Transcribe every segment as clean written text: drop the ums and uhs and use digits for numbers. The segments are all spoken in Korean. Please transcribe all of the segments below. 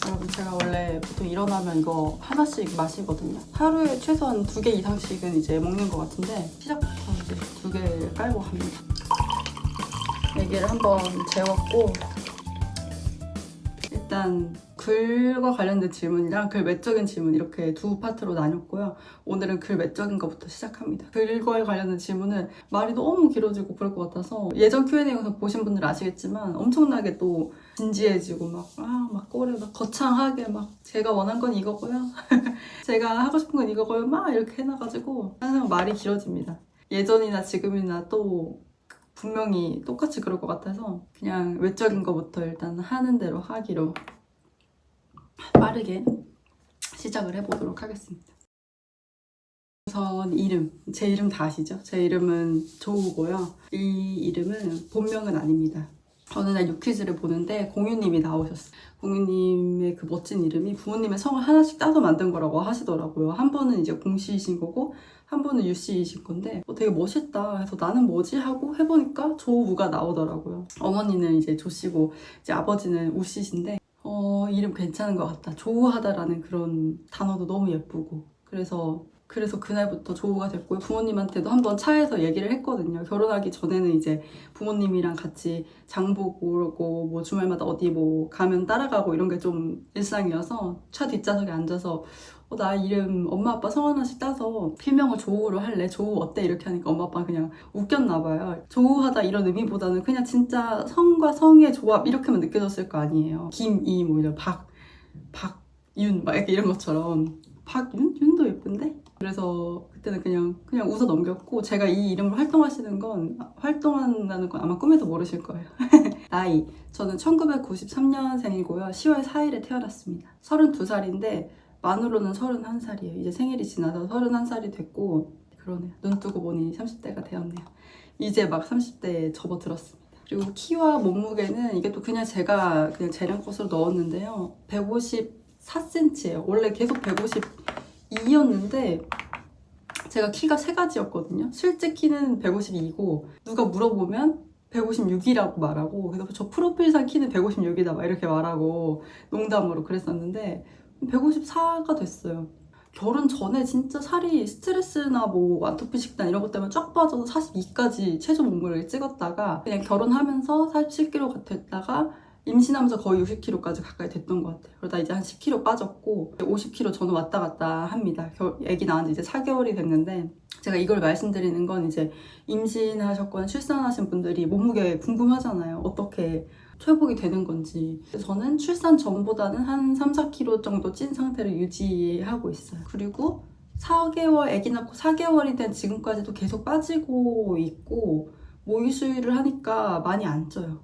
여러분, 제가 원래 보통 일어나면 이거 하나씩 마시거든요. 하루에 최소한 2개 이상씩은 이제 먹는 것 같은데 시작부터 이제 2개 깔고 갑니다. 얘기를 한번 재웠고, 일단 글과 관련된 질문이랑 글 외적인 질문 이렇게 두 파트로 나눴고요. 오늘은 글 외적인 것부터 시작합니다. 글과에 관련된 질문은 말이 너무 길어지고 그럴 것 같아서 예전 Q&A 영상 보신 분들 아시겠지만 엄청나게 또 진지해지고 막 꼬리 막 거창하게 막 제가 원한 건 이거고요. 제가 하고 싶은 건 이거고요. 막 이렇게 해놔가지고 항상 말이 길어집니다. 예전이나 지금이나 또 분명히 똑같이 그럴 것 같아서 그냥 외적인 것부터 일단 하는 대로 하기로 빠르게 시작을 해보도록 하겠습니다. 우선 이름, 제 이름 다 아시죠? 제 이름은 조우고요. 이 이름은 본명은 아닙니다. 어느 날 유퀴즈를 보는데 공유님이 나오셨어요. 공유님의 그 멋진 이름이 부모님의 성을 하나씩 따서 만든 거라고 하시더라고요. 한 분은 이제 공씨이신 거고 한 분은 유씨이신 건데 되게 멋있다. 그래서 나는 뭐지? 하고 해보니까 조우가 나오더라고요. 어머니는 이제 조씨고 이제 아버지는 우씨신데 이름 괜찮은 것 같다. 조우하다라는 그런 단어도 너무 예쁘고 그래서 그날부터 조우가 됐고요. 부모님한테도 한번 차에서 얘기를 했거든요. 결혼하기 전에는 이제 부모님이랑 같이 장 보고 오고 뭐 주말마다 어디 뭐 가면 따라가고 이런 게 좀 일상이어서 차 뒷좌석에 앉아서 나 이름 엄마 아빠 성 하나씩 따서 필명을 조우로 할래? 조우 어때? 이렇게 하니까 엄마 아빠가 그냥 웃겼나 봐요. 조우하다 이런 의미보다는 그냥 진짜 성과 성의 조합 이렇게만 느껴졌을 거 아니에요. 김이 뭐 이런 박윤 막 이런 것처럼 박윤? 윤도 예쁜데? 그래서 그때는 그냥 웃어 넘겼고 제가 이 이름으로 활동한다는 건 아마 꿈에도 모르실 거예요. 나이, 저는 1993년생이고요. 10월 4일에 태어났습니다. 32살인데 만으로는 31살이에요. 이제 생일이 지나서 31살이 됐고 그러네요. 눈 뜨고 보니 30대가 되었네요. 이제 막 30대에 접어들었습니다. 그리고 키와 몸무게는 이게 또 제가 재량 것으로 넣었는데요. 154cm예요. 원래 계속 152였는데 제가 키가 3가지였거든요. 실제 키는 152고 누가 물어보면 156이라고 말하고 그래서 저 프로필상 키는 156이다 막 이렇게 말하고 농담으로 그랬었는데 154가 됐어요. 결혼 전에 진짜 살이 스트레스나 뭐 아토피 식단 이런 것 때문에 쫙 빠져서 42까지 최저 몸무게를 찍었다가 그냥 결혼하면서 47kg가 됐다가 임신하면서 거의 60kg까지 가까이 됐던 것 같아요. 그러다 이제 한 10kg 빠졌고 50kg 저는 왔다 갔다 합니다. 아기 낳은 지 이제 4개월이 됐는데 제가 이걸 말씀드리는 건 이제 임신하셨거나 출산하신 분들이 몸무게 궁금하잖아요. 어떻게 회복이 되는 건지. 저는 출산 전보다는 한 3, 4kg 정도 찐 상태를 유지하고 있어요. 그리고 4개월, 아기 낳고 4개월이 된 지금까지도 계속 빠지고 있고 모유 수유를 하니까 많이 안 쪄요.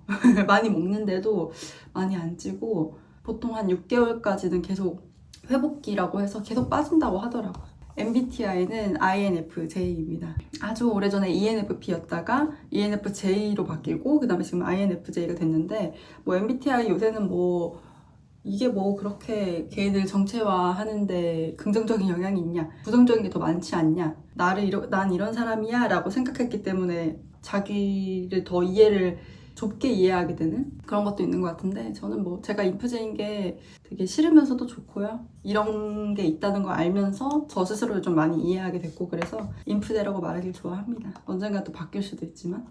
많이 먹는데도 많이 안 찌고 보통 한 6개월까지는 계속 회복기라고 해서 계속 빠진다고 하더라고요. MBTI는 INFJ입니다. 아주 오래전에 ENFP였다가 ENFJ로 바뀌고 그 다음에 지금 INFJ가 됐는데 뭐 MBTI 요새는 이게 그렇게 걔들 정체화하는데 긍정적인 영향이 있냐 부정적인 게 더 많지 않냐 난 이런 사람이야 라고 생각했기 때문에 자기를 더 좁게 이해하게 되는 그런 것도 있는 것 같은데 저는 제가 인프제인 게 되게 싫으면서도 좋고요. 이런 게 있다는 걸 알면서 저 스스로를 좀 많이 이해하게 됐고 그래서 인프제라고 말하길 좋아합니다. 언젠가 또 바뀔 수도 있지만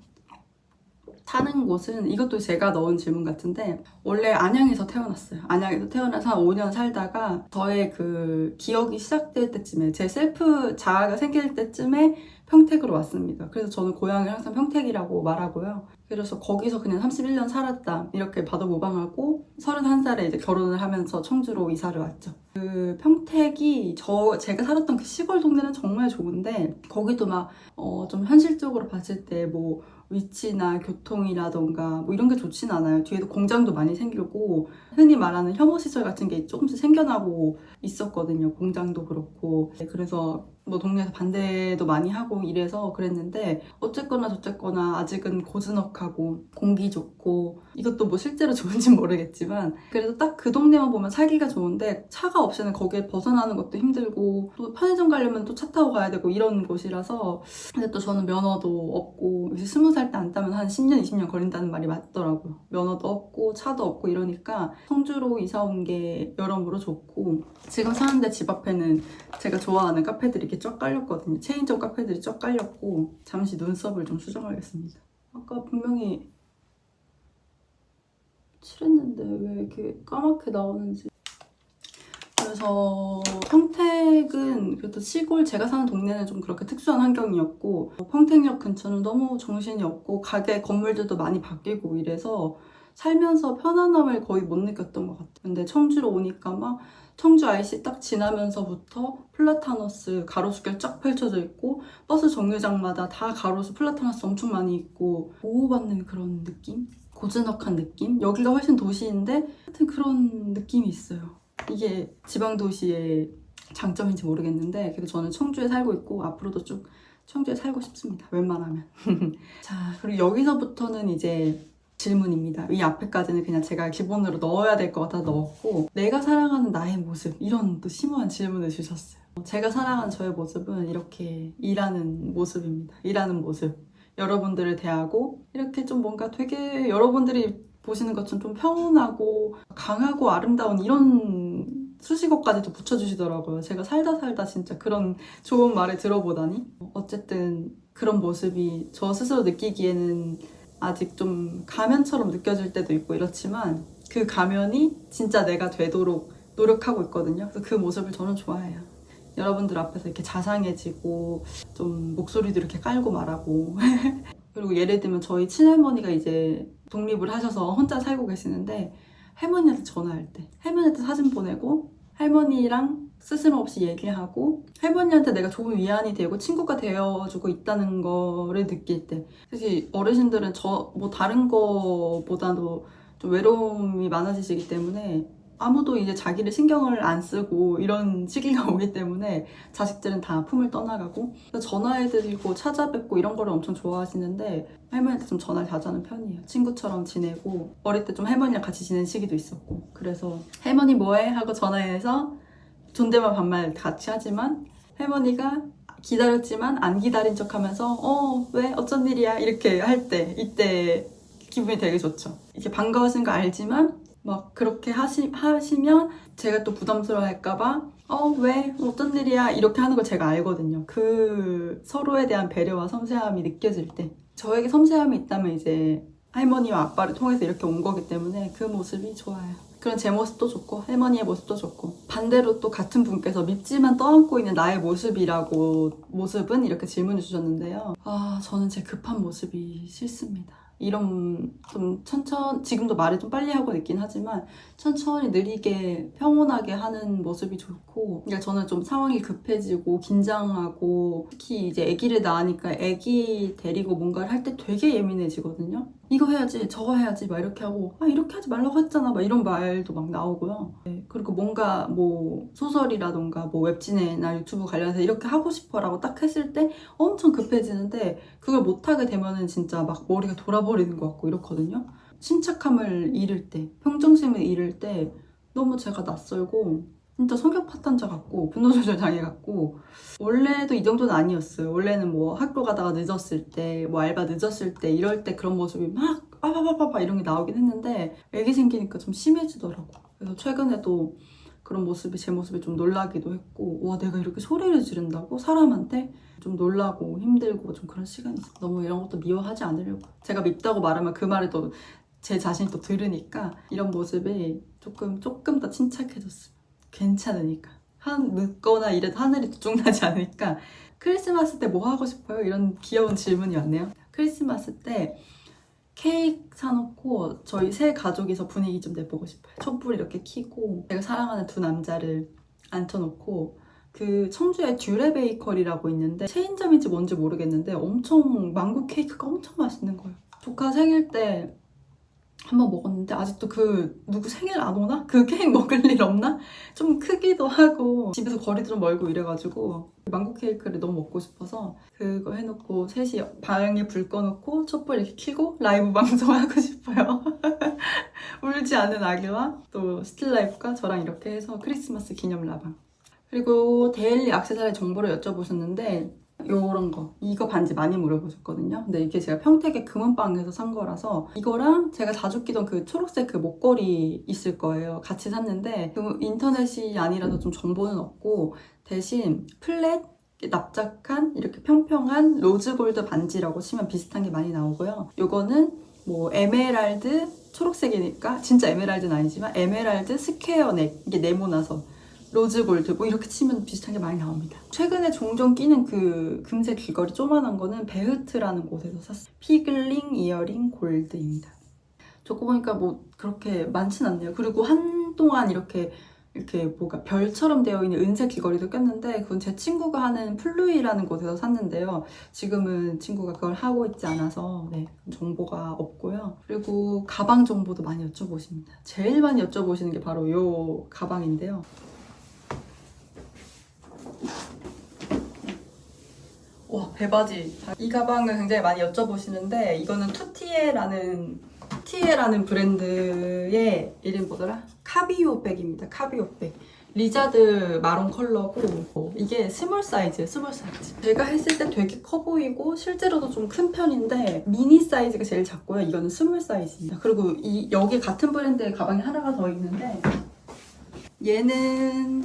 사는 곳은 이것도 제가 넣은 질문 같은데 원래 안양에서 태어났어요. 안양에서 태어나서 한 5년 살다가 저의 그 기억이 시작될 때쯤에 제 셀프 자아가 생길 때쯤에 평택으로 왔습니다. 그래서 저는 고향을 항상 평택이라고 말하고요. 그래서 거기서 그냥 31년 살았다 이렇게 봐도 무방하고 31살에 이제 결혼을 하면서 청주로 이사를 왔죠. 그 평택이 제가 살았던 그 시골 동네는 정말 좋은데 거기도 좀 현실적으로 봤을 때 위치나 교통이라던가 이런 게 좋진 않아요. 뒤에도 공장도 많이 생기고 흔히 말하는 혐오시설 같은 게 조금씩 생겨나고 있었거든요. 공장도 그렇고. 그래서 뭐 동네에서 반대도 많이 하고 이래서 그랬는데 어쨌거나 저쨌거나 아직은 고즈넉하고 공기 좋고 이것도 뭐 실제로 좋은지 모르겠지만 그래서 딱 그 동네만 보면 살기가 좋은데 차가 없이는 거기에 벗어나는 것도 힘들고 또 편의점 가려면 또 차 타고 가야 되고 이런 곳이라서 근데 또 저는 면허도 없고 20살 때 안 따면 한 10년, 20년 걸린다는 말이 맞더라고요. 면허도 없고 차도 없고 이러니까 청주로 이사 온 게 여러모로 좋고 지금 사는데 집 앞에는 제가 좋아하는 카페들이 이렇게 쫙 깔렸거든요. 체인점 카페들이 쫙 깔렸고 잠시 눈썹을 좀 수정하겠습니다. 아까 분명히 칠했는데 왜 이렇게 까맣게 나오는지. 그래서 평택은 그래도 시골 제가 사는 동네는 좀 그렇게 특수한 환경이었고 평택역 근처는 너무 정신이 없고 가게 건물들도 많이 바뀌고 이래서 살면서 편안함을 거의 못 느꼈던 것 같아요. 근데 청주로 오니까 막 청주 IC 딱 지나면서부터 플라타너스 가로수길 쫙 펼쳐져 있고 버스 정류장마다 다 가로수 플라타너스 엄청 많이 있고 보호받는 그런 느낌? 고즈넉한 느낌? 여기가 훨씬 도시인데 하여튼 그런 느낌이 있어요. 이게 지방도시의 장점인지 모르겠는데 그래도 저는 청주에 살고 있고 앞으로도 쭉 청주에 살고 싶습니다. 웬만하면. 자, 그리고 여기서부터는 이제 질문입니다. 이 앞에까지는 그냥 제가 기본으로 넣어야 될 것 같아서 넣었고 내가 사랑하는 나의 모습 이런 또 심오한 질문을 주셨어요. 제가 사랑하는 저의 모습은 이렇게 일하는 모습입니다. 일하는 모습. 여러분들을 대하고 이렇게 좀 뭔가 되게 여러분들이 보시는 것처럼 좀 평온하고 강하고 아름다운 이런 수식어까지도 붙여주시더라고요. 제가 살다 진짜 그런 좋은 말을 들어보다니 어쨌든 그런 모습이 저 스스로 느끼기에는 아직 좀 가면처럼 느껴질 때도 있고 이렇지만 그 가면이 진짜 내가 되도록 노력하고 있거든요. 그래서 그 모습을 저는 좋아해요. 여러분들 앞에서 이렇게 자상해지고 좀 목소리도 이렇게 깔고 말하고 그리고 예를 들면 저희 친할머니가 이제 독립을 하셔서 혼자 살고 계시는데 할머니한테 전화할 때 할머니한테 사진 보내고 할머니랑 스스럼 없이 얘기하고 할머니한테 내가 좋은 위안이 되고 친구가 되어주고 있다는 거를 느낄 때 사실 어르신들은 저 뭐 다른 거보다도 좀 외로움이 많아지시기 때문에 아무도 이제 자기를 신경을 안 쓰고 이런 시기가 오기 때문에 자식들은 다 품을 떠나가고 전화해드리고 찾아뵙고 이런 거를 엄청 좋아하시는데 할머니한테 좀 전화를 자주 하는 편이에요. 친구처럼 지내고 어릴 때 좀 할머니랑 같이 지낸 시기도 있었고 그래서 할머니 뭐해? 하고 전화해서 존댓말 반말 같이 하지만 할머니가 기다렸지만 안 기다린 척 하면서 왜? 어쩐 일이야? 이렇게 할 때 이때 기분이 되게 좋죠. 이렇게 반가우신 거 알지만 막 그렇게 하시면 제가 또 부담스러워할까봐 왜? 어떤 일이야? 이렇게 하는 걸 제가 알거든요. 그 서로에 대한 배려와 섬세함이 느껴질 때 저에게 섬세함이 있다면 이제 할머니와 아빠를 통해서 이렇게 온 거기 때문에 그 모습이 좋아요. 그런 제 모습도 좋고 할머니의 모습도 좋고 반대로 또 같은 분께서 밉지만 떠안고 있는 나의 모습은 이렇게 질문을 주셨는데요. 저는 제 급한 모습이 싫습니다. 이런 좀 천천히 지금도 말을 좀 빨리 하고 있긴 하지만 천천히 느리게 평온하게 하는 모습이 좋고 그러니까 저는 좀 상황이 급해지고 긴장하고 특히 이제 아기를 낳으니까 아기 데리고 뭔가를 할 때 되게 예민해지거든요. 이거 해야지 저거 해야지 막 이렇게 하고 이렇게 하지 말라고 했잖아 막 이런 말도 막 나오고요. 네, 그리고 뭔가 뭐 소설이라던가 뭐 웹진이나 유튜브 관련해서 이렇게 하고 싶어라고 딱 했을 때 엄청 급해지는데 그걸 못하게 되면은 진짜 막 머리가 돌아버리는 것 같고 이렇거든요. 침착함을 잃을 때 평정심을 잃을 때 너무 제가 낯설고 진짜 성격 파탄자 같고 분노 조절 장애 같고 원래도 이 정도는 아니었어요. 원래는 뭐 학교 가다가 늦었을 때 뭐 알바 늦었을 때 이럴 때 그런 모습이 막 빠바바바바 이런 게 나오긴 했는데 애기 생기니까 좀 심해지더라고. 그래서 최근에도 그런 모습이 제 모습이 좀 놀라기도 했고 와 내가 이렇게 소리를 지른다고? 사람한테? 좀 놀라고 힘들고 좀 그런 시간이 있어요. 너무 이런 것도 미워하지 않으려고. 제가 밉다고 말하면 그 말을 또 제 자신이 또 들으니까 이런 모습이 조금 더 침착해졌어요. 괜찮으니까. 늦거나 이래도 하늘이 두쪽나지 않으니까. 크리스마스 때 뭐 하고 싶어요? 이런 귀여운 질문이 왔네요. 크리스마스 때 케이크 사놓고 저희 세 가족이서 분위기 좀 내보고 싶어요. 촛불 이렇게 켜고 제가 사랑하는 두 남자를 앉혀놓고 그 청주에 듀레 베이커리라고 있는데 체인점인지 뭔지 모르겠는데 엄청 망고 케이크가 엄청 맛있는 거예요. 조카 생일 때 한번 먹었는데 아직도 그 누구 생일 안 오나? 그 케이크 먹을 일 없나? 좀 크기도 하고 집에서 거리도 좀 멀고 이래가지고 망고 케이크를 너무 먹고 싶어서 그거 해놓고 셋이 방에 불 꺼놓고 촛불 이렇게 켜고 라이브 방송하고 싶어요. 울지 않는 아기와 또 스틸라이프가 저랑 이렇게 해서 크리스마스 기념 라방. 그리고 데일리 액세서리 정보를 여쭤보셨는데 요런 거, 이거 반지 많이 물어보셨거든요. 근데 이게 제가 평택의 금은방에서 산 거라서 이거랑 제가 자주 끼던 그 초록색 그 목걸이 있을 거예요. 같이 샀는데 그 인터넷이 아니라서 좀 정보는 없고 대신 플랫 납작한 이렇게 평평한 로즈골드 반지라고 치면 비슷한 게 많이 나오고요. 요거는 뭐 에메랄드 초록색이니까 진짜 에메랄드는 아니지만 에메랄드 스퀘어 넥, 이게 네모나서 로즈골드 뭐 이렇게 치면 비슷한 게 많이 나옵니다. 최근에 종종 끼는 그 금색 귀걸이 조만한 거는 베흐트라는 곳에서 샀어요. 피글링 이어링 골드입니다. 조금 보니까 뭐 그렇게 많진 않네요. 그리고 한동안 이렇게 뭐가 별처럼 되어 있는 은색 귀걸이도 꼈는데 그건 제 친구가 하는 플루이라는 곳에서 샀는데요. 지금은 친구가 그걸 하고 있지 않아서 네, 정보가 없고요. 그리고 가방 정보도 많이 여쭤보십니다. 제일 많이 여쭤보시는 게 바로 이 가방인데요. 와, 배바지. 이 가방을 굉장히 많이 여쭤보시는데 이거는 투티에라는 브랜드의 이름 뭐더라? 카비오 백입니다. 카비오 백. 리자드 마론 컬러고 이게 스몰 사이즈예요. 스몰 사이즈. 제가 했을 때 되게 커 보이고 실제로도 좀 큰 편인데 미니 사이즈가 제일 작고요. 이거는 스몰 사이즈입니다. 그리고 여기 같은 브랜드의 가방이 하나가 더 있는데 얘는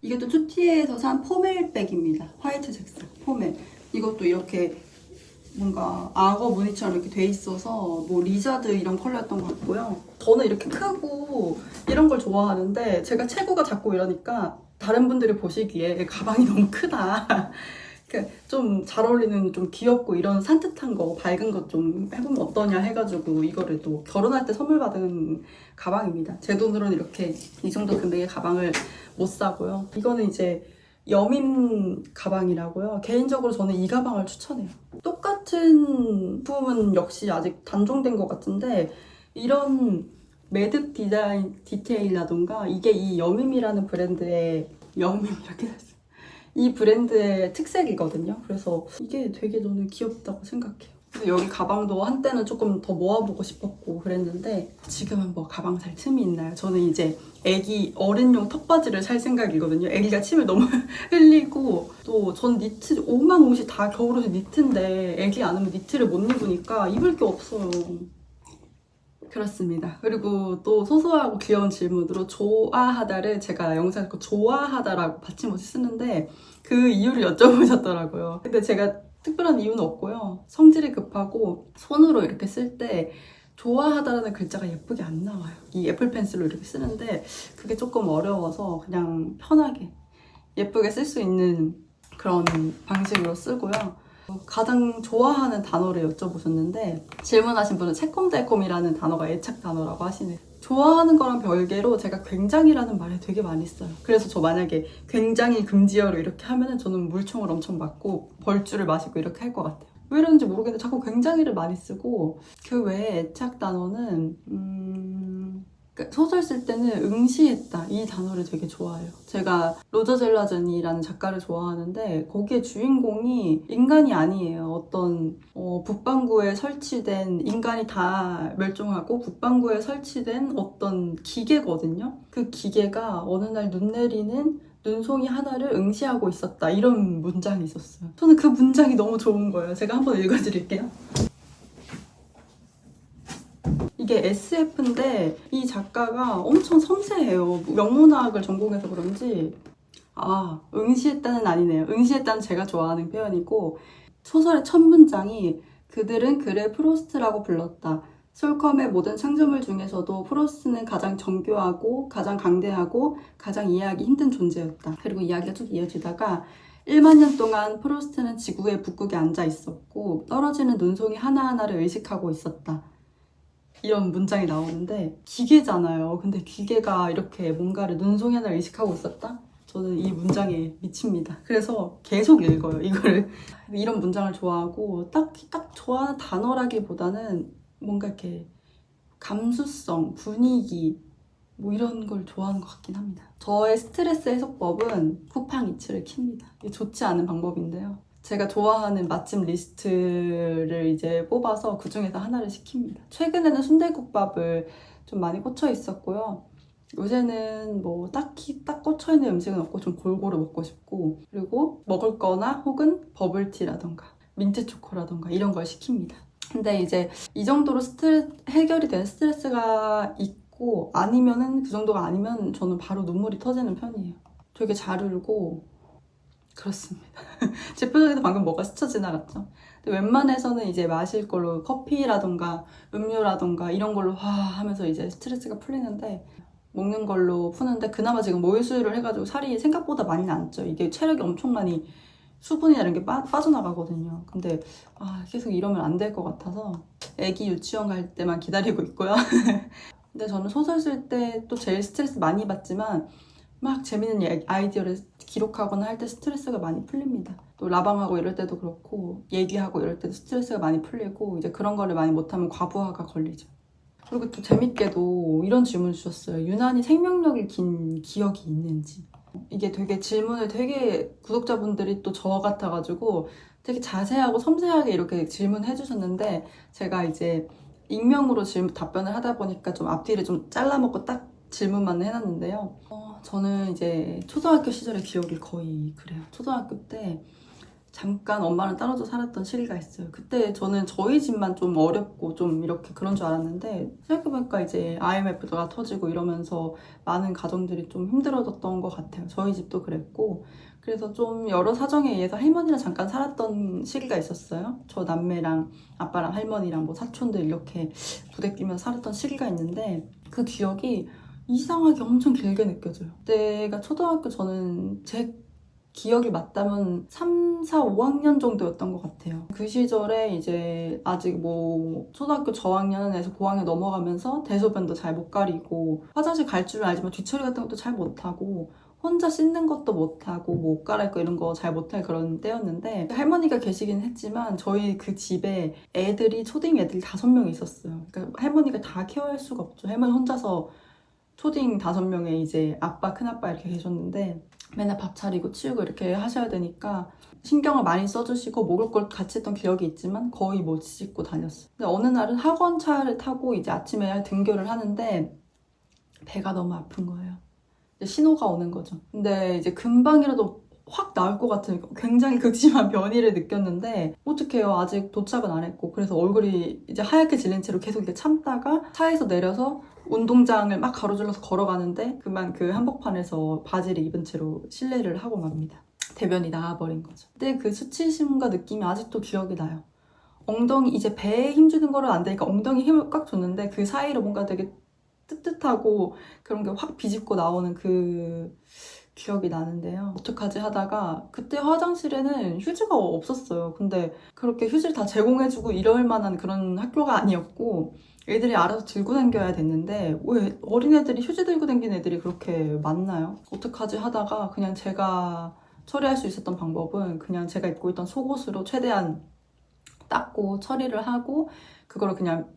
이게 또 투티에서 산 포멜백입니다. 화이트 색상 포멜. 이것도 이렇게 뭔가 악어 무늬처럼 이렇게 돼 있어서 뭐 리자드 이런 컬러였던 것 같고요. 저는 이렇게 크고 이런 걸 좋아하는데 제가 체구가 작고 이러니까 다른 분들이 보시기에 가방이 너무 크다. 좀 잘 어울리는 좀 귀엽고 이런 산뜻한 거 밝은 거 좀 해보면 어떠냐 해가지고 이거를 또 결혼할 때 선물 받은 가방입니다. 제 돈으로는 이렇게 이 정도 금액의 가방을 못 사고요. 이거는 이제 여민 가방이라고요. 개인적으로 저는 이 가방을 추천해요. 똑같은 품은 역시 아직 단종된 것 같은데 이런 매듭 디테일이라던가 이게 이 여밈이라는 브랜드의 여밈 이렇게 됐어요. 이 브랜드의 특색이거든요. 그래서 이게 되게 저는 귀엽다고 생각해요. 그래서 여기 가방도 한때는 조금 더 모아보고 싶었고 그랬는데 지금은 뭐 가방 살 틈이 있나요? 저는 이제 애기 어른용 턱바지를 살 생각이거든요. 애기가 침을 너무 흘리고 또 전 니트 오만 옷이 다 겨울옷이 니트인데 애기 안 오면 니트를 못 입으니까 입을 게 없어요. 그렇습니다. 그리고 또 소소하고 귀여운 질문으로 좋아하다를 제가 영상에서 좋아하다라고 받침없이 쓰는데 그 이유를 여쭤보셨더라고요. 근데 제가 특별한 이유는 없고요. 성질이 급하고 손으로 이렇게 쓸 때 좋아하다라는 글자가 예쁘게 안 나와요. 이 애플 펜슬로 이렇게 쓰는데 그게 조금 어려워서 그냥 편하게 예쁘게 쓸 수 있는 그런 방식으로 쓰고요. 가장 좋아하는 단어를 여쭤보셨는데 질문하신 분은 새콤달콤이라는 단어가 애착 단어라고 하시네요. 좋아하는 거랑 별개로 제가 굉장히라는 말을 되게 많이 써요. 그래서 저 만약에 굉장히 금지어로 이렇게 하면은 저는 물총을 엄청 맞고 벌주를 마시고 이렇게 할 것 같아요. 왜 이러는지 모르겠는데 자꾸 굉장히를 많이 쓰고 그 외에 애착 단어는 소설 쓸 때는 응시했다 이 단어를 되게 좋아해요. 제가 로저 젤라전이라는 작가를 좋아하는데 거기에 주인공이 인간이 아니에요. 어떤 북반구에 설치된 인간이 다 멸종하고 북반구에 설치된 어떤 기계거든요. 그 기계가 어느 날 눈 내리는 눈송이 하나를 응시하고 있었다 이런 문장이 있었어요. 저는 그 문장이 너무 좋은 거예요. 제가 한번 읽어드릴게요. 이게 SF인데 이 작가가 엄청 섬세해요. 영문학을 전공해서 그런지 응시했다는 아니네요. 응시했다는 제가 좋아하는 표현이고 소설의 첫 문장이 그들은 그를 프로스트라고 불렀다. 솔컴의 모든 창조물 중에서도 프로스트는 가장 정교하고 가장 강대하고 가장 이해하기 힘든 존재였다. 그리고 이야기가 쭉 이어지다가 1만 년 동안 프로스트는 지구의 북극에 앉아 있었고 떨어지는 눈송이 하나하나를 의식하고 있었다. 이런 문장이 나오는데 기계잖아요. 근데 기계가 이렇게 뭔가를 눈송이 하나를 의식하고 있었다? 저는 이 문장에 미칩니다. 그래서 계속 읽어요, 이거를. 이런 문장을 좋아하고 딱 좋아하는 단어라기보다는 뭔가 이렇게 감수성, 분위기 뭐 이런 걸 좋아하는 것 같긴 합니다. 저의 스트레스 해소법은 쿠팡 이츠를 킵니다. 이게 좋지 않은 방법인데요. 제가 좋아하는 맛집 리스트를 이제 뽑아서 그 중에서 하나를 시킵니다. 최근에는 순대국밥을 좀 많이 꽂혀 있었고요. 요새는 뭐 딱히 딱 꽂혀 있는 음식은 없고 좀 골고루 먹고 싶고, 그리고 먹을 거나 혹은 버블티라던가 민트초코라던가 이런 걸 시킵니다. 근데 이제 이 정도로 해결이 된 스트레스가 있고 아니면은 그 정도가 아니면 저는 바로 눈물이 터지는 편이에요. 되게 잘 울고 그렇습니다. 제 표정에서 방금 뭐가 스쳐 지나갔죠? 근데 웬만해서는 이제 마실 걸로 커피라던가 음료라던가 이런 걸로 와 하면서 이제 스트레스가 풀리는데, 먹는 걸로 푸는데 그나마 지금 모유수유를 해가지고 살이 생각보다 많이 안 쪄요. 이게 체력이 엄청 많이 수분이나 이런 게 빠져나가거든요. 근데 계속 이러면 안 될 것 같아서 애기 유치원 갈 때만 기다리고 있고요. 근데 저는 소설 쓸 때 또 제일 스트레스 많이 받지만 막 재밌는 아이디어를 기록하거나 할 때 스트레스가 많이 풀립니다. 또 라방하고 이럴 때도 그렇고 얘기하고 이럴 때도 스트레스가 많이 풀리고, 이제 그런 거를 많이 못하면 과부하가 걸리죠. 그리고 또 재밌게도 이런 질문을 주셨어요. 유난히 생명력이 긴 기억이 있는지. 이게 되게 질문을 되게 구독자분들이 또 저 같아가지고 되게 자세하고 섬세하게 이렇게 질문해 주셨는데, 제가 이제 익명으로 답변을 하다 보니까 좀 앞뒤를 좀 잘라먹고 딱 질문만 해놨는데요. 저는 이제 초등학교 시절의 기억이 거의 그래요. 초등학교 때 잠깐 엄마랑 떨어져 살았던 시기가 있어요. 그때 저는 저희 집만 좀 어렵고 좀 이렇게 그런 줄 알았는데, 생각해보니까 이제 IMF가 터지고 이러면서 많은 가정들이 좀 힘들어졌던 것 같아요. 저희 집도 그랬고, 그래서 좀 여러 사정에 의해서 할머니랑 잠깐 살았던 시기가 있었어요. 저 남매랑 아빠랑 할머니랑 뭐 사촌들 이렇게 부대끼면서 살았던 시기가 있는데, 그 기억이 이상하게 엄청 길게 느껴져요. 그때가 초등학교, 저는 제 기억이 맞다면 3, 4, 5학년 정도였던 것 같아요. 그 시절에 이제 아직 뭐 초등학교 저학년에서 고학년 넘어가면서 대소변도 잘 못 가리고 화장실 갈 줄은 알지만 뒤처리 같은 것도 잘 못하고 혼자 씻는 것도 못하고 뭐 옷 갈아입고 이런 거 잘 못할 그런 때였는데, 할머니가 계시긴 했지만 저희 그 집에 초딩 애들이 5명 있었어요. 그러니까 할머니가 다 케어할 수가 없죠. 할머니 혼자서 초딩 5명에 이제 아빠, 큰아빠 이렇게 계셨는데 맨날 밥 차리고 치우고 이렇게 하셔야 되니까 신경을 많이 써주시고 먹을 걸 같이 했던 기억이 있지만 거의 못 씻고 다녔어요. 근데 어느 날은 학원차를 타고 이제 아침에 등교를 하는데 배가 너무 아픈 거예요. 이제 신호가 오는 거죠. 근데 이제 금방이라도 확 나올 것 같은 굉장히 극심한 변이를 느꼈는데 어떡해요. 아직 도착은 안 했고. 그래서 얼굴이 이제 하얗게 질린 채로 계속 이렇게 참다가 차에서 내려서 운동장을 막 가로질러서 걸어가는데 그만 그 한복판에서 바지를 입은 채로 실내를 하고 맙니다. 대변이 나와버린 거죠. 그때 그 수치심과 느낌이 아직도 기억이 나요. 엉덩이, 이제 배에 힘주는 거를 안 되니까 엉덩이 힘을 꽉 줬는데 그 사이로 뭔가 되게 뜨뜻하고 그런 게 확 비집고 나오는 그 기억이 나는데요. 어떡하지 하다가 그때 화장실에는 휴지가 없었어요. 근데 그렇게 휴지를 다 제공해주고 이럴 만한 그런 학교가 아니었고 애들이 알아서 들고 다녀야 됐는데 왜 어린애들이 휴지 들고 다니는 애들이 그렇게 많나요? 어떡하지 하다가 그냥 제가 처리할 수 있었던 방법은 그냥 제가 입고 있던 속옷으로 최대한 닦고 처리를 하고 그거를 그냥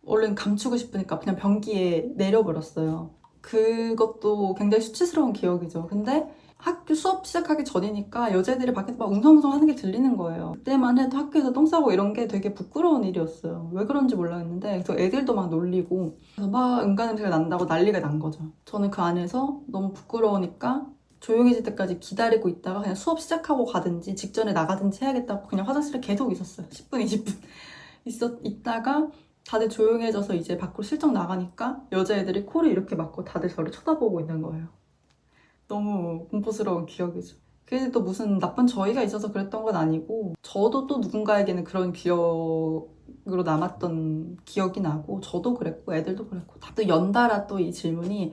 얼른 감추고 싶으니까 그냥 변기에 내려버렸어요. 그것도 굉장히 수치스러운 기억이죠. 근데 학교 수업 시작하기 전이니까 여자애들이 밖에서 막 웅성웅성 하는 게 들리는 거예요. 그때만 해도 학교에서 똥 싸고 이런 게 되게 부끄러운 일이었어요. 왜 그런지 몰랐는데 그래서 애들도 막 놀리고 그래서 막 응가 냄새가 난다고 난리가 난 거죠. 저는 그 안에서 너무 부끄러우니까 조용해질 때까지 기다리고 있다가 그냥 수업 시작하고 가든지 직전에 나가든지 해야겠다고 그냥 화장실에 계속 있었어요. 10분, 20분 있다가 다들 조용해져서 이제 밖으로 슬쩍 나가니까 여자애들이 코를 이렇게 막고 다들 저를 쳐다보고 있는 거예요. 너무 공포스러운 기억이죠. 그게 또 무슨 나쁜 저희가 있어서 그랬던 건 아니고 저도 또 누군가에게는 그런 기억으로 남았던 기억이 나고 저도 그랬고 애들도 그랬고 또 연달아 또 이 질문이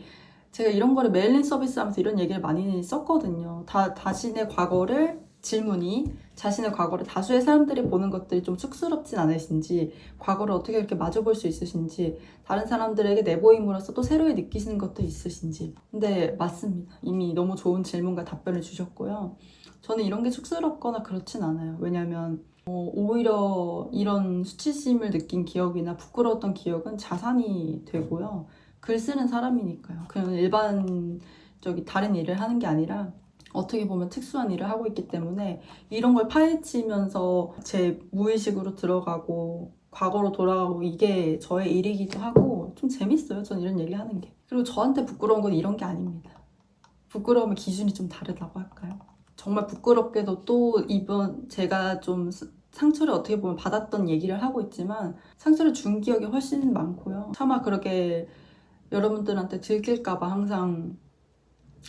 제가 이런 거를 메일링 서비스 하면서 이런 얘기를 많이 썼거든요. 자신의 과거를 자신의 과거를 다수의 사람들이 보는 것들이 좀 쑥스럽진 않으신지, 과거를 어떻게 이렇게 마주볼 수 있으신지, 다른 사람들에게 내보임으로써 또 새로이 느끼시는 것도 있으신지. 근데 맞습니다. 이미 너무 좋은 질문과 답변을 주셨고요. 저는 이런 게 쑥스럽거나 그렇진 않아요. 왜냐면 오히려 이런 수치심을 느낀 기억이나 부끄러웠던 기억은 자산이 되고요. 글 쓰는 사람이니까요. 그냥 일반적인 다른 일을 하는 게 아니라 어떻게 보면 특수한 일을 하고 있기 때문에 이런 걸 파헤치면서 제 무의식으로 들어가고 과거로 돌아가고 이게 저의 일이기도 하고 좀 재밌어요. 전 이런 얘기 하는 게. 그리고 저한테 부끄러운 건 이런 게 아닙니다. 부끄러움의 기준이 좀 다르다고 할까요? 정말 부끄럽게도 또 이번 제가 좀 상처를 어떻게 보면 받았던 얘기를 하고 있지만 상처를 준 기억이 훨씬 많고요. 차마 그렇게 여러분들한테 들킬까봐 항상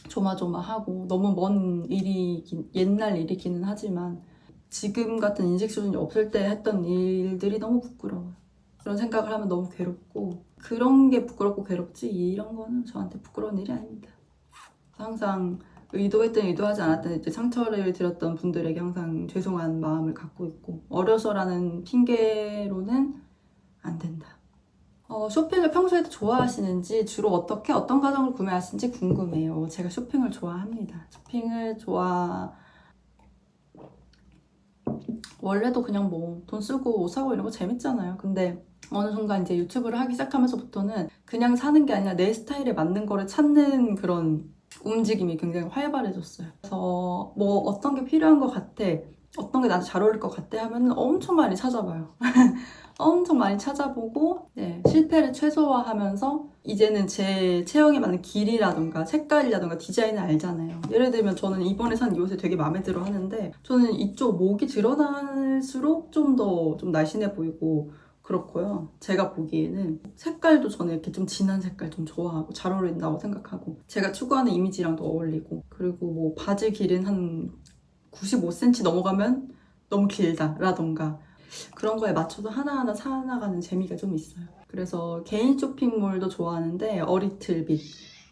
조마조마하고 너무 먼 일이긴 옛날 일이기는 하지만 지금 같은 인식 수준이 없을 때 했던 일들이 너무 부끄러워요. 그런 생각을 하면 너무 괴롭고 그런 게 부끄럽고 괴롭지 이런 거는 저한테 부끄러운 일이 아닙니다. 항상 의도했든 의도하지 않았든 이제 상처를 드렸던 분들에게 항상 죄송한 마음을 갖고 있고 어려서라는 핑계로는 안 된다. 쇼핑을 평소에도 좋아하시는지 주로 어떤 가정을 구매하시는지 궁금해요. 제가 쇼핑을 좋아합니다. 원래도 그냥 뭐 돈 쓰고 옷 사고 이런 거 재밌잖아요. 근데 어느 순간 이제 유튜브를 하기 시작하면서부터는 그냥 사는 게 아니라 내 스타일에 맞는 거를 찾는 그런 움직임이 굉장히 활발해졌어요. 그래서 뭐 어떤 게 필요한 것 같아, 어떤 게 나한테 잘 어울릴 것 같아 하면 엄청 많이 찾아봐요. 엄청 많이 찾아보고 실패를 최소화하면서 이제는 제 체형에 맞는 길이라던가 색깔이라던가 디자인을 알잖아요. 예를 들면 저는 이번에 산 이 옷을 되게 마음에 들어 하는데 저는 이쪽 목이 드러날수록 좀 더 좀 날씬해 보이고 그렇고요. 제가 보기에는 색깔도 저는 이렇게 좀 진한 색깔 좀 좋아하고 잘 어울린다고 생각하고 제가 추구하는 이미지랑도 어울리고 그리고 뭐 바지 길이는 한 95cm 넘어가면 너무 길다라던가 그런 거에 맞춰서 하나하나 사나가는 재미가 좀 있어요. 그래서 개인 쇼핑몰도 좋아하는데 어리틀빛,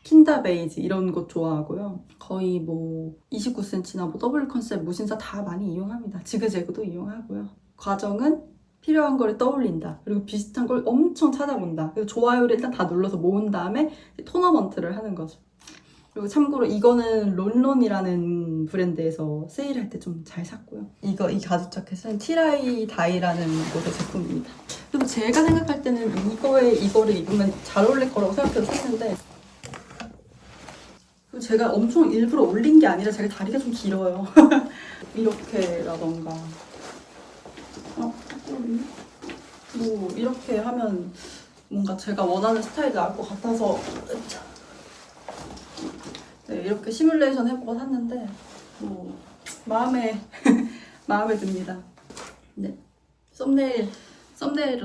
킨다베이지 이런 곳 좋아하고요. 거의 뭐 29cm나 뭐 더블 컨셉 무신사 다 많이 이용합니다. 지그재그도 이용하고요. 과정은 필요한 거를 떠올린다. 그리고 비슷한 걸 엄청 찾아본다. 그리고 좋아요를 일단 다 눌러서 모은 다음에 토너먼트를 하는 거죠. 그리고 참고로 이거는 론론이라는 브랜드에서 세일할 때 좀 잘 샀고요. 이 가죽 자켓은 티라이 다이라는 곳의 제품입니다. 그리고 제가 생각할 때는 이거를 입으면 잘 어울릴 거라고 생각해서 샀는데 그리고 제가 엄청 일부러 올린 게 아니라 제가 다리가 좀 길어요. 이렇게라던가 뭐 이렇게 하면 뭔가 제가 원하는 스타일이 나올 것 같아서 이렇게 시뮬레이션 해보고 샀는데 뭐 마음에 듭니다. 네. 썸네일은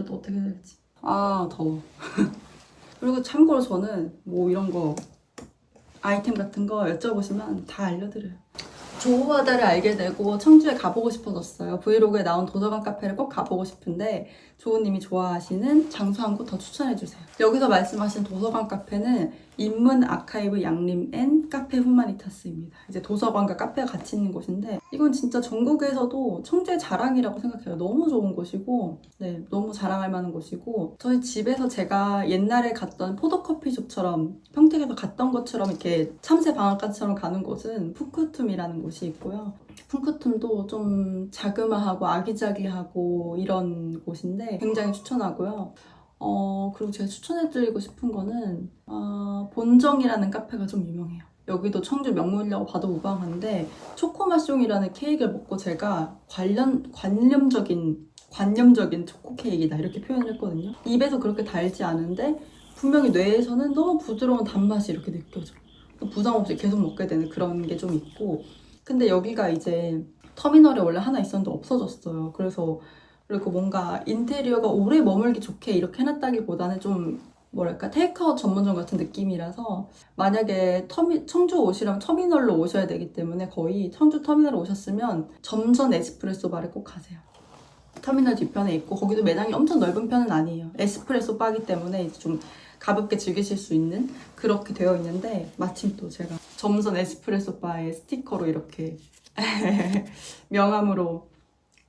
또 어떻게 될지. 아 더워. 그리고 참고로 저는 뭐 이런 거 아이템 같은 거 여쭤보시면 다 알려드려요. 조호바다를 알게 되고 청주에 가보고 싶어졌어요. 브이로그에 나온 도서관 카페를 꼭 가보고 싶은데 조우님이 좋아하시는 장소 한 곳 더 추천해주세요. 여기서 말씀하신 도서관 카페는 인문 아카이브 양림 앤 카페 후마니타스입니다. 이제 도서관과 카페가 같이 있는 곳인데 이건 진짜 전국에서도 청주의 자랑이라고 생각해요. 너무 좋은 곳이고 너무 자랑할 만한 곳이고 저희 집에서 제가 옛날에 갔던 포도커피숍처럼 평택에서 갔던 것처럼 이렇게 참새 방앗간처럼 가는 곳은 푸크툼이라는 곳이 있고요. 푸크툼도 좀 자그마하고 아기자기하고 이런 곳인데 굉장히 추천하고요. 그리고 제가 추천해드리고 싶은 거는 본정이라는 카페가 좀 유명해요. 여기도 청주 명물이라고 봐도 무방한데 초코맛숑이라는 케이크를 먹고 제가 관념적인 초코 케이크다 이렇게 표현을 했거든요. 입에서 그렇게 달지 않은데 분명히 뇌에서는 너무 부드러운 단맛이 이렇게 느껴져요. 부담 없이 계속 먹게 되는 그런 게 좀 있고 근데 여기가 이제 터미널에 원래 하나 있었는데 없어졌어요. 그리고 뭔가 인테리어가 오래 머물기 좋게 이렇게 해놨다기보다는 좀 뭐랄까 테이크아웃 전문점 같은 느낌이라서 만약에 청주 오시려면 터미널로 오셔야 되기 때문에 거의 청주 터미널에 오셨으면 점선 에스프레소 바를 꼭 가세요. 터미널 뒤편에 있고 거기도 매장이 엄청 넓은 편은 아니에요. 에스프레소 바기 때문에 이제 좀 가볍게 즐기실 수 있는 그렇게 되어 있는데 마침 또 제가 점선 에스프레소 바의 스티커로 이렇게 명함으로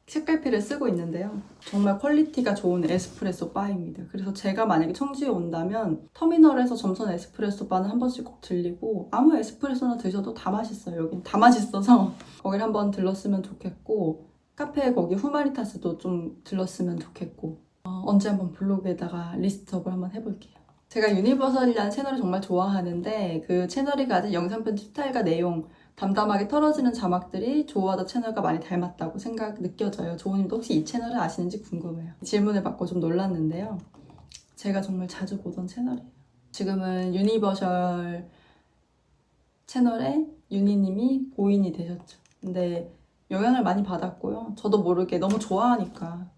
색깔펜을 쓰고 있는데요. 정말 퀄리티가 좋은 에스프레소 바입니다. 그래서 제가 만약에 청주에 온다면 터미널에서 점선 에스프레소 바는 한 번씩 꼭 들리고 아무 에스프레소나 드셔도 다 맛있어요. 여긴 다 맛있어서 거길 한번 들렀으면 좋겠고 카페 거기 후마리타스도 좀 들렀으면 좋겠고 언제 한번 블로그에다가 리스트업을 한번 해볼게요. 제가 유니버설이라는 채널을 정말 좋아하는데 그 채널이 가진 영상 편집 스타일과 내용, 담담하게 털어지는 자막들이 조어하다 채널과 많이 닮았다고 느껴져요. 조우님도 혹시 이 채널을 아시는지 궁금해요. 질문을 받고 좀 놀랐는데요. 제가 정말 자주 보던 채널이에요. 지금은 유니버셜 채널에 유니님이 고인이 되셨죠. 근데 영향을 많이 받았고요. 저도 모르게 너무 좋아하니까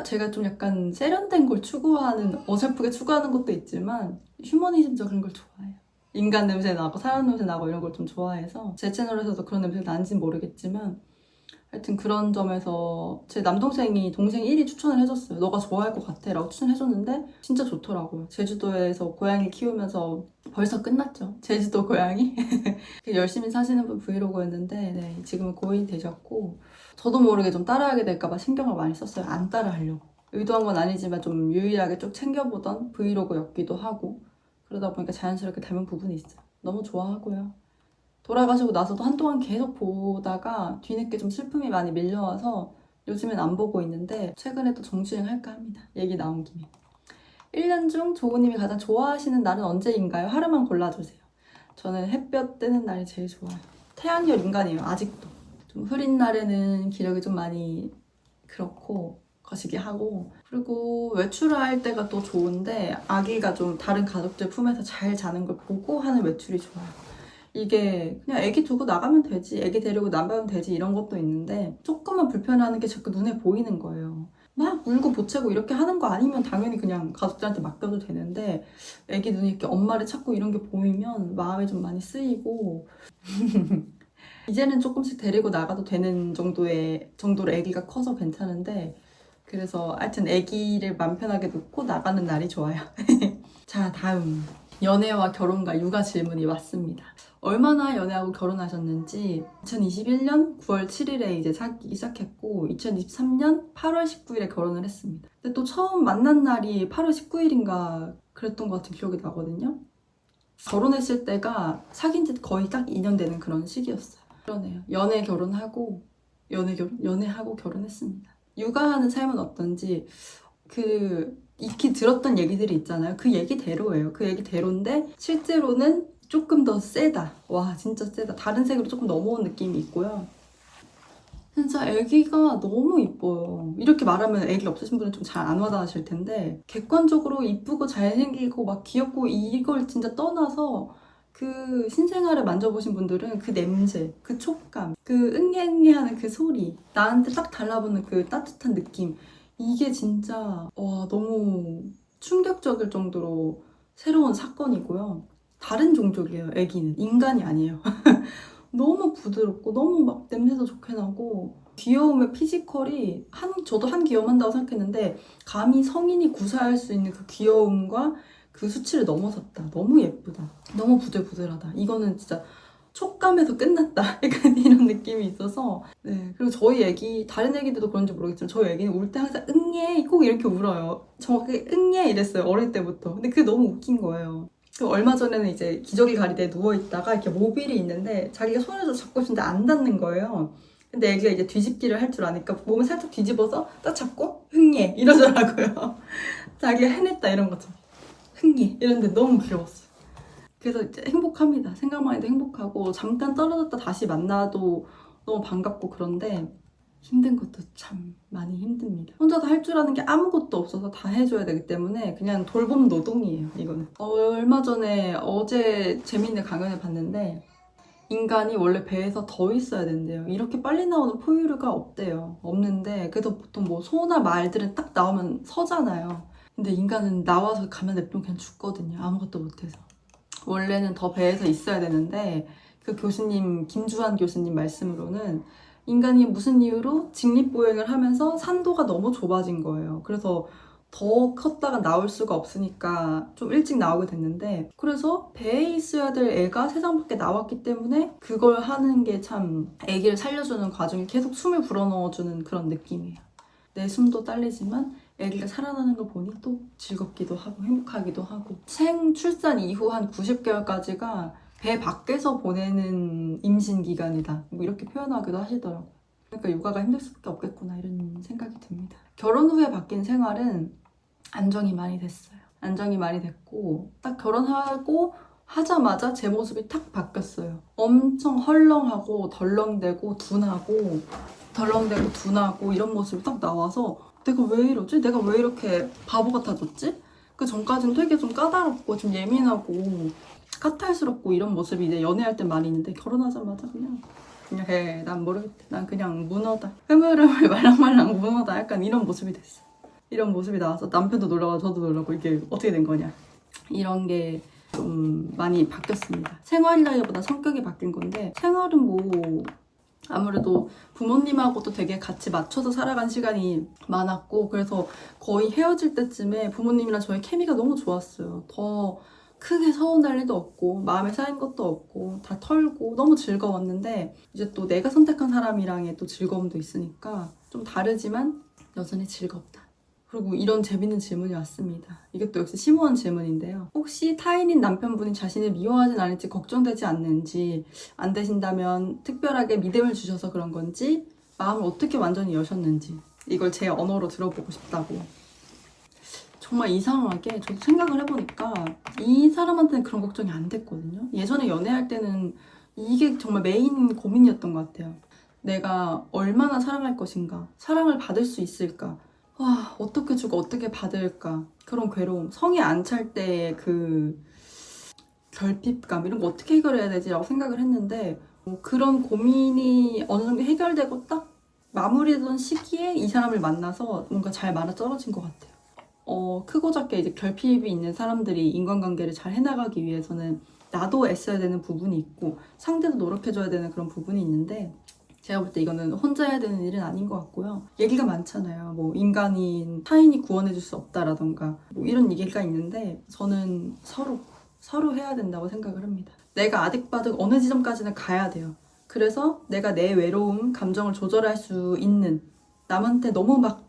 제가 좀 약간 세련된 걸 추구하는, 어설프게 추구하는 것도 있지만 휴머니즘적인 걸 좋아해요. 인간 냄새 나고 사람 냄새 나고 이런 걸 좀 좋아해서 제 채널에서도 그런 냄새가 나는지는 모르겠지만 하여튼 그런 점에서 제 남동생이 동생 1위 추천을 해줬어요. 너가 좋아할 것 같아 라고 추천해줬는데 진짜 좋더라고요. 제주도에서 고양이 키우면서 벌써 끝났죠. 제주도 고양이. 열심히 사시는 분 브이로그였는데 네, 지금은 고인이 되셨고 저도 모르게 좀 따라하게 될까봐 신경을 많이 썼어요. 안 따라하려고. 의도한 건 아니지만 좀 유일하게 쭉 챙겨보던 브이로그였기도 하고 그러다 보니까 자연스럽게 닮은 부분이 있어요. 너무 좋아하고요. 돌아가시고 나서도 한동안 계속 보다가 뒤늦게 좀 슬픔이 많이 밀려와서 요즘엔 안 보고 있는데 최근에 또 정주행 할까 합니다. 얘기 나온 김에. 1년 중 조우님이 가장 좋아하시는 날은 언제인가요? 하루만 골라주세요. 저는 햇볕 뜨는 날이 제일 좋아요. 태양열 인간이에요. 아직도. 좀 흐린 날에는 기력이 좀 많이 그렇고 거시기 하고 그리고 외출을 할 때가 또 좋은데 아기가 좀 다른 가족들 품에서 잘 자는 걸 보고 하는 외출이 좋아요. 이게 그냥 애기 두고 나가면 되지, 애기 데리고 나가면 되지 이런 것도 있는데 조금만 불편해하는 게 자꾸 눈에 보이는 거예요. 막 울고 보채고 이렇게 하는 거 아니면 당연히 그냥 가족들한테 맡겨도 되는데 애기 눈이 이렇게 엄마를 찾고 이런 게 보이면 마음이 좀 많이 쓰이고 이제는 조금씩 데리고 나가도 되는 정도로 애기가 커서 괜찮은데 그래서 하여튼 애기를 맘 편하게 놓고 나가는 날이 좋아요. 자, 다음 연애와 결혼과 육아 질문이 왔습니다. 얼마나 연애하고 결혼하셨는지 2021년 9월 7일에 이제 사귀기 시작했고 2023년 8월 19일에 결혼을 했습니다. 근데 또 처음 만난 날이 8월 19일인가 그랬던 것 같은 기억이 나거든요. 결혼했을 때가 사귄 지 거의 딱 2년 되는 그런 시기였어요. 그러네요. 연애하고 결혼했습니다. 육아하는 삶은 어떤지 익히 들었던 얘기들이 있잖아요. 그 얘기대로예요. 그 얘기대로인데 실제로는 조금 더 세다. 와, 진짜 세다. 다른 색으로 조금 넘어온 느낌이 있고요. 진짜 애기가 너무 이뻐요. 이렇게 말하면 애기 없으신 분은 좀 잘 안 와닿으실 텐데 객관적으로 이쁘고 잘생기고 막 귀엽고 이걸 진짜 떠나서 그 신생아를 만져보신 분들은 그 냄새, 그 촉감, 그 응애응애하는 그 소리, 나한테 딱 달라붙는 그 따뜻한 느낌 이게 진짜 와 너무 충격적일 정도로 새로운 사건이고요. 다른 종족이에요. 애기는 인간이 아니에요. 너무 부드럽고 너무 막 냄새도 좋게 나고 귀여움의 피지컬이 저도 한 귀여움 한다고 생각했는데 감히 성인이 구사할 수 있는 그 귀여움과 그 수치를 넘어섰다. 너무 예쁘다. 너무 부들부들하다. 이거는 진짜 촉감에서 끝났다. 약간 이런 느낌이 있어서 네. 그리고 저희 애기 다른 애기들도 그런지 모르겠지만 저희 애기는 울 때 항상 응애 꼭 이렇게 울어요. 정확하게 응애 이랬어요. 어릴 때부터. 근데 그게 너무 웃긴 거예요. 얼마 전에는 이제 기저귀 가리대에 누워있다가 이렇게 모빌이 있는데 자기가 손에서 잡고 있는데 안 닿는 거예요. 근데 애기가 이제 뒤집기를 할 줄 아니까 몸을 살짝 뒤집어서 딱 잡고 흥예 이러더라고요. 자기가 해냈다 이런 거죠. 흥예 이런데 너무 귀여웠어요. 그래서 이제 행복합니다. 생각만 해도 행복하고 잠깐 떨어졌다 다시 만나도 너무 반갑고 그런데 힘든 것도 참 많이 힘듭니다. 혼자서 할 줄 아는 게 아무것도 없어서 다 해줘야 되기 때문에 그냥 돌봄 노동이에요, 이거는. 얼마 전에 어제 재밌는 강연을 봤는데 인간이 원래 배에서 더 있어야 된대요. 이렇게 빨리 나오는 포유류가 없대요. 없는데 그래도 보통 뭐 소나 말들은 딱 나오면 서잖아요. 근데 인간은 나와서 가만 냅두면 그냥 죽거든요. 아무것도 못해서. 원래는 더 배에서 있어야 되는데 그 교수님, 김주한 교수님 말씀으로는 인간이 무슨 이유로 직립보행을 하면서 산도가 너무 좁아진 거예요. 그래서 더 컸다가 나올 수가 없으니까 좀 일찍 나오게 됐는데 그래서 배에 있어야 될 애가 세상 밖에 나왔기 때문에 그걸 하는 게 참 애기를 살려주는 과정에 계속 숨을 불어넣어주는 그런 느낌이에요. 내 숨도 딸리지만 애기가 살아나는 걸 보니 또 즐겁기도 하고 행복하기도 하고 출산 이후 한 90개월까지가 배 밖에서 보내는 임신 기간이다 뭐 이렇게 표현하기도 하시더라고요. 그러니까 육아가 힘들 수밖에 없겠구나 이런 생각이 듭니다. 결혼 후에 바뀐 생활은 안정이 많이 됐어요. 안정이 많이 됐고 딱 결혼하고 하자마자 제 모습이 탁 바뀌었어요. 엄청 헐렁하고 덜렁대고 둔하고 이런 모습이 딱 나와서 내가 왜 이러지? 내가 왜 이렇게 바보 같아졌지? 그 전까지는 되게 좀 까다롭고 좀 예민하고 까탈스럽고 이런 모습이 이제 연애할 때 많이 있는데 결혼하자마자 그냥 해, 난 모르겠다. 난 그냥 문어다. 흐물흐물 말랑말랑 문어다. 약간 이런 모습이 됐어. 이런 모습이 나와서 남편도 놀라고 저도 놀라고 이게 어떻게 된 거냐. 이런 게 좀 많이 바뀌었습니다. 생활이라기보다 성격이 바뀐 건데 생활은 뭐 아무래도 부모님하고도 되게 같이 맞춰서 살아간 시간이 많았고 그래서 거의 헤어질 때쯤에 부모님이랑 저의 케미가 너무 좋았어요. 더 크게 서운할 일도 없고 마음에 쌓인 것도 없고 다 털고 너무 즐거웠는데 이제 또 내가 선택한 사람이랑의 또 즐거움도 있으니까 좀 다르지만 여전히 즐겁다. 그리고 이런 재밌는 질문이 왔습니다. 이게 또 역시 심오한 질문인데요. 혹시 타인인 남편분이 자신을 미워하진 않을지 걱정되지 않는지, 안 되신다면 특별하게 믿음을 주셔서 그런 건지, 마음을 어떻게 완전히 여셨는지 이걸 제 언어로 들어보고 싶다고. 정말 이상하게 저도 생각을 해보니까 이 사람한테는 그런 걱정이 안 됐거든요. 예전에 연애할 때는 이게 정말 메인 고민이었던 것 같아요. 내가 얼마나 사랑할 것인가, 사랑을 받을 수 있을까, 와, 어떻게 주고 어떻게 받을까, 그런 괴로움, 성에 안 찰 때의 그 결핍감 이런 거 어떻게 해결해야 되지라고 생각을 했는데 그런 고민이 어느 정도 해결되고 딱 마무리되던 시기에 이 사람을 만나서 뭔가 잘 맞아떨어진 것 같아요. 크고 작게 이제 결핍이 있는 사람들이 인간관계를 잘 해나가기 위해서는 나도 애써야 되는 부분이 있고 상대도 노력해줘야 되는 그런 부분이 있는데 제가 볼 때 이거는 혼자 해야 되는 일은 아닌 것 같고요. 얘기가 많잖아요. 뭐 인간인 타인이 구원해줄 수 없다라던가 뭐 이런 얘기가 있는데 저는 서로 해야 된다고 생각을 합니다. 내가 아득바득 어느 지점까지는 가야 돼요. 그래서 내가 내 외로움, 감정을 조절할 수 있는 남한테 너무 막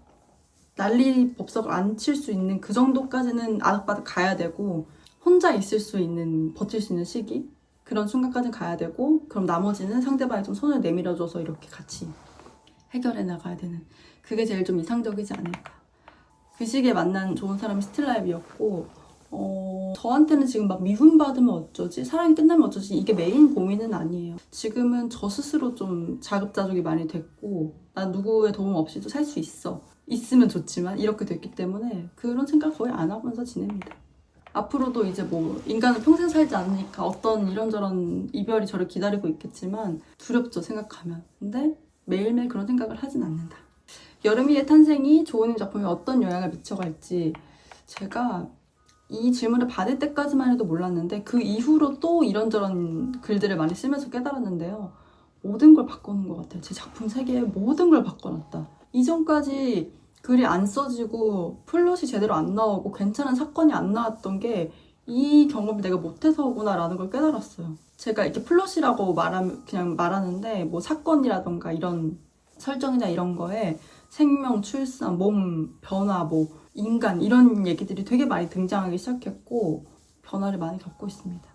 난리 법석을 안 칠 수 있는 그 정도까지는 아득바득 가야 되고 혼자 있을 수 있는, 버틸 수 있는 시기? 그런 순간까지 가야 되고 그럼 나머지는 상대방이 좀 손을 내밀어줘서 이렇게 같이 해결해 나가야 되는 그게 제일 좀 이상적이지 않을까. 그 시기에 만난 좋은 사람이 스틸라이프였고 저한테는 지금 막 미움받으면 어쩌지? 사랑이 끝나면 어쩌지? 이게 메인 고민은 아니에요. 지금은 저 스스로 좀 자급자족이 많이 됐고 나 누구의 도움 없이도 살 수 있어. 있으면 좋지만 이렇게 됐기 때문에 그런 생각 거의 안 하면서 지냅니다. 앞으로도 이제 뭐 인간은 평생 살지 않으니까 어떤 이런저런 이별이 저를 기다리고 있겠지만 두렵죠, 생각하면. 근데 매일매일 그런 생각을 하진 않는다. 여름이의 탄생이 조은임 작품에 어떤 영향을 미쳐갈지 제가 이 질문을 받을 때까지만 해도 몰랐는데 그 이후로 또 이런저런 글들을 많이 쓰면서 깨달았는데요. 모든 걸 바꾸는 것 같아요. 제 작품 세계의 모든 걸 바꿔놨다. 이전까지 글이 안 써지고 플롯이 제대로 안 나오고 괜찮은 사건이 안 나왔던 게 이 경험을 내가 못해서구나 라는 걸 깨달았어요. 제가 이렇게 플롯이라고 그냥 말하는데 뭐 사건이라던가 이런 설정이나 이런 거에 생명, 출산, 몸, 변화, 뭐 인간 이런 얘기들이 되게 많이 등장하기 시작했고 변화를 많이 겪고 있습니다.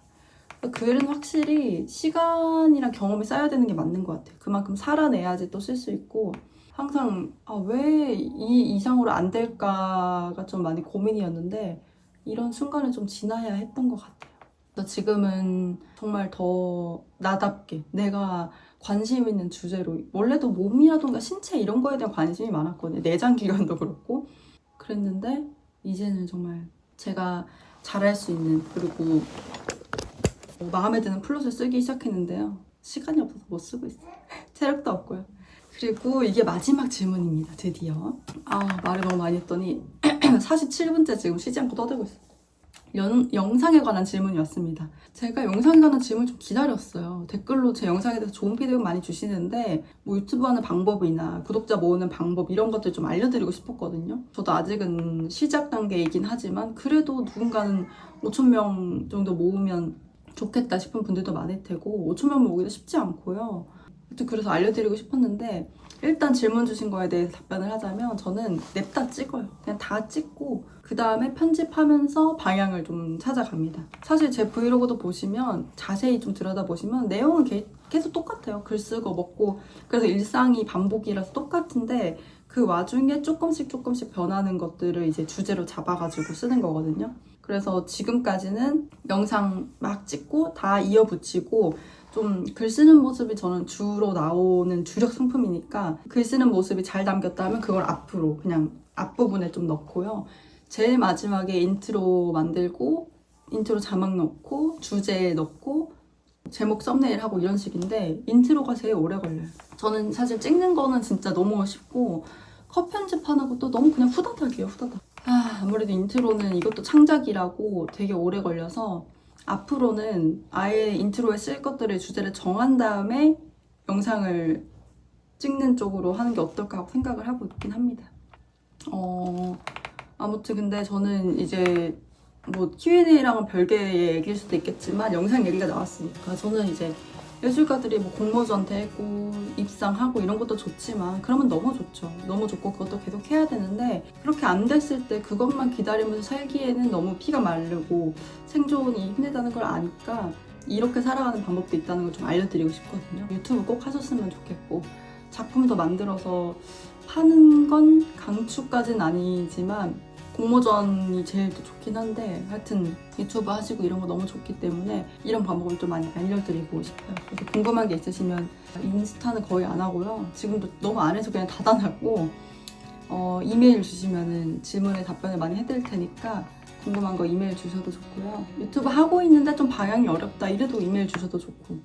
글은 확실히 시간이랑 경험이 쌓여야 되는 게 맞는 것 같아요. 그만큼 살아내야지 또 쓸 수 있고 항상 왜 이 이상으로 안 될까가 좀 많이 고민이었는데 이런 순간을 좀 지나야 했던 것 같아요. 지금은 정말 더 나답게 내가 관심 있는 주제로 원래도 몸이라던가 신체 이런 거에 대한 관심이 많았거든요. 내장기관도 그렇고 그랬는데 이제는 정말 제가 잘할 수 있는 그리고 마음에 드는 플롯을 쓰기 시작했는데요. 시간이 없어서 못 쓰고 있어요. 체력도 없고요. 그리고 이게 마지막 질문입니다. 드디어. 말을 너무 많이 했더니 47분째 지금 쉬지 않고 떠들고 있어요. 영상에 관한 질문이 왔습니다. 제가 영상에 관한 질문을 좀 기다렸어요. 댓글로 제 영상에 대해서 좋은 피드백 많이 주시는데 뭐 유튜브 하는 방법이나 구독자 모으는 방법 이런 것들 좀 알려드리고 싶었거든요. 저도 아직은 시작 단계이긴 하지만 그래도 누군가는 5,000명 정도 모으면 좋겠다 싶은 분들도 많을 테고 5,000명 모으기도 쉽지 않고요. 그래서 알려드리고 싶었는데 일단 질문 주신 거에 대해서 답변을 하자면 저는 냅다 찍어요. 그냥 다 찍고 그 다음에 편집하면서 방향을 좀 찾아갑니다. 사실 제 브이로그도 보시면 자세히 좀 들여다보시면 내용은 계속 똑같아요. 글 쓰고 먹고 그래서 일상이 반복이라서 똑같은데 그 와중에 조금씩 변하는 것들을 이제 주제로 잡아가지고 쓰는 거거든요. 그래서 지금까지는 영상 막 찍고 다 이어붙이고 좀 글 쓰는 모습이 저는 주로 나오는 주력 상품이니까 글 쓰는 모습이 잘 담겼다면 그걸 앞으로 그냥 앞부분에 좀 넣고요. 제일 마지막에 인트로 만들고 인트로 자막 넣고 주제 넣고 제목 썸네일 하고 이런 식인데 인트로가 제일 오래 걸려요. 저는 사실 찍는 거는 진짜 너무 쉽고 컷 편집하는 것도 너무 그냥 후다닥이에요. 후다닥. 아무래도 인트로는 이것도 창작이라고 되게 오래 걸려서 앞으로는 아예 인트로에 쓸 것들의 주제를 정한 다음에 영상을 찍는 쪽으로 하는 게 어떨까 하고 생각을 하고 있긴 합니다. 아무튼 근데 저는 이제 뭐 Q&A랑은 별개의 얘기일 수도 있겠지만 영상 얘기가 나왔으니까 저는 이제 예술가들이 뭐 공모전 되고 입상하고 이런 것도 좋지만 그러면 너무 좋죠. 너무 좋고 그것도 계속 해야 되는데 그렇게 안 됐을 때 그것만 기다리면서 살기에는 너무 피가 마르고 생존이 힘들다는 걸 아니까 이렇게 살아가는 방법도 있다는 걸 좀 알려드리고 싶거든요. 유튜브 꼭 하셨으면 좋겠고 작품도 만들어서 파는 건 강추까지는 아니지만 공모전이 제일 더 좋긴 한데 하여튼 유튜브 하시고 이런 거 너무 좋기 때문에 이런 방법을 좀 많이 알려드리고 싶어요. 그래서 궁금한 게 있으시면 인스타는 거의 안 하고요. 지금도 너무 안 해서 그냥 닫아놨고 이메일 주시면은 질문에 답변을 많이 해드릴 테니까 궁금한 거 이메일 주셔도 좋고요. 유튜브 하고 있는데 좀 방향이 어렵다 이래도 이메일 주셔도 좋고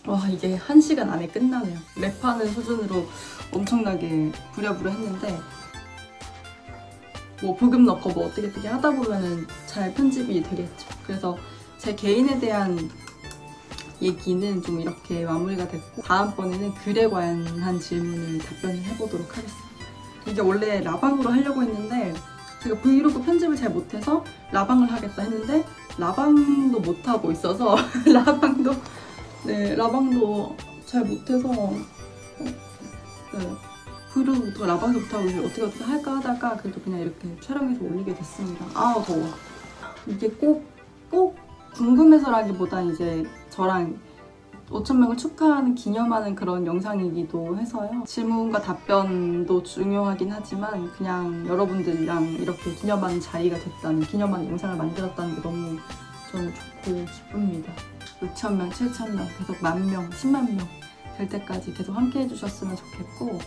와 이게 1시간 안에 끝나네요. 랩하는 수준으로 엄청나게 부랴부랴 했는데 뭐 부금 넣고 뭐 어떻게 하다 보면은 잘 편집이 되겠죠. 그래서 제 개인에 대한 얘기는 좀 이렇게 마무리가 됐고 다음번에는 글에 관한 질문을 답변을 해보도록 하겠습니다. 이게 원래 라방으로 하려고 했는데 제가 브이로그 편집을 잘 못해서 라방을 하겠다 했는데 라방도 못하고 있어서 라방도 잘 못해서 브이로그부터 라방도 못하고 어떻게 할까 하다가 그래도 그냥 이렇게 촬영해서 올리게 됐습니다. 더워. 이게 꼭 궁금해서라기보단 이제 저랑 5,000명을 축하하는 기념하는 그런 영상이기도 해서요. 질문과 답변도 중요하긴 하지만 그냥 여러분들이랑 이렇게 기념하는 자리가 됐다는, 기념하는 영상을 만들었다는 게 너무 저는 좋고 기쁩니다. 6,000명, 7,000명, 계속 10,000명, 10만 명 될 때까지 계속 함께 해주셨으면 좋겠고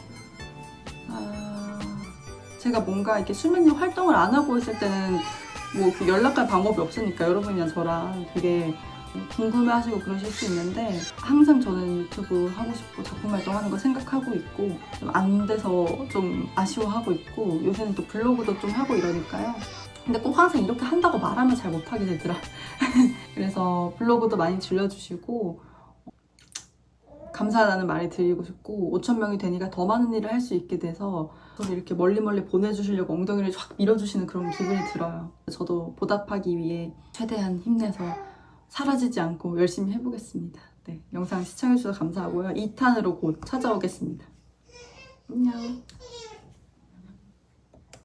제가 뭔가 이렇게 수면력 활동을 안 하고 있을 때는 뭐 연락할 방법이 없으니까 여러분이랑 저랑 되게 궁금해하시고 그러실 수 있는데 항상 저는 유튜브 하고 싶고 작품 활동하는 거 생각하고 있고 좀 안 돼서 좀 아쉬워하고 있고 요새는 또 블로그도 좀 하고 이러니까요. 근데 꼭 항상 이렇게 한다고 말하면 잘 못하게 되더라. 그래서 블로그도 많이 질러주시고 감사하다는 말을 드리고 싶고 5,000명이 되니까 더 많은 일을 할 수 있게 돼서 저를 이렇게 멀리 보내주시려고 엉덩이를 확 밀어주시는 그런 기분이 들어요. 저도 보답하기 위해 최대한 힘내서 사라지지 않고 열심히 해보겠습니다. 네, 영상 시청해주셔서 감사하고요. 2탄으로 곧 찾아오겠습니다. 안녕.